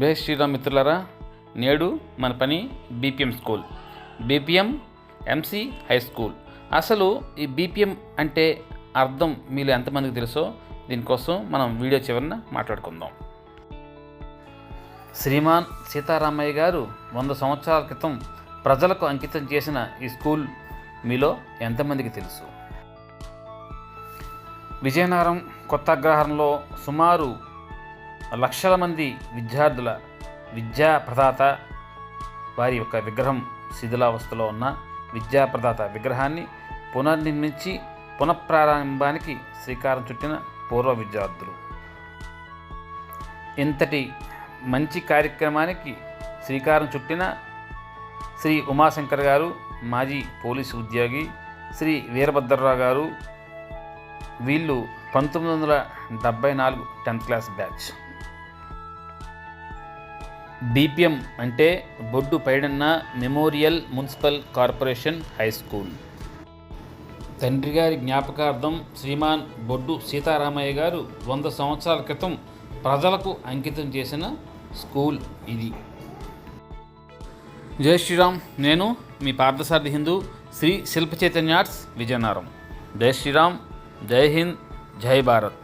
జై శ్రీరామ్ మిత్రులారా, నేడు మన పని BPM school, BPM MC high school. అసలు ఈ బీపీఎం అంటే అర్థం మీలో ఎంతమందికి తెలుసో దీనికోసం మనం వీడియో చివరన మాట్లాడుకుందాం. శ్రీమాన్ సీతారామయ్య గారు 100 సంవత్సరాల క్రితం ప్రజలకు అంకితం చేసిన ఈ స్కూల్ మీలో ఎంతమందికి తెలుసు? విజయనగరం కొత్త అగ్రహారంలో సుమారు లక్షల మంది విద్యార్థుల విద్యాప్రదాత వారి యొక్క విగ్రహం శిథిలావస్థలో ఉన్న విద్యాప్రదాత విగ్రహాన్ని పునర్నిర్మించి పునఃప్రారంభానికి శ్రీకారం చుట్టిన పూర్వ విద్యార్థులు. ఇంతటి మంచి కార్యక్రమానికి శ్రీకారం చుట్టిన శ్రీ ఉమాశంకర్ గారు, మాజీ పోలీసు ఉద్యోగి, శ్రీ వీరభద్రరావు గారు, వీళ్ళు 1974 10th క్లాస్ బ్యాచ్. బీపీఎం అంటే Boddu Paidanna memorial municipal corporation high school. తండ్రి గారి జ్ఞాపకార్థం శ్రీమాన్ బొడ్డు సీతారామయ్య గారు 100 సంవత్సరాల క్రితం ప్రజలకు అంకితం చేసిన స్కూల్ ఇది. జై శ్రీరామ్. నేను మీ పార్థసారథి హిందూ, శ్రీ శిల్ప చైతన్య ఆర్ట్స్, విజయనగరం. జై శ్రీరామ్, జై హింద్, జై భారత్.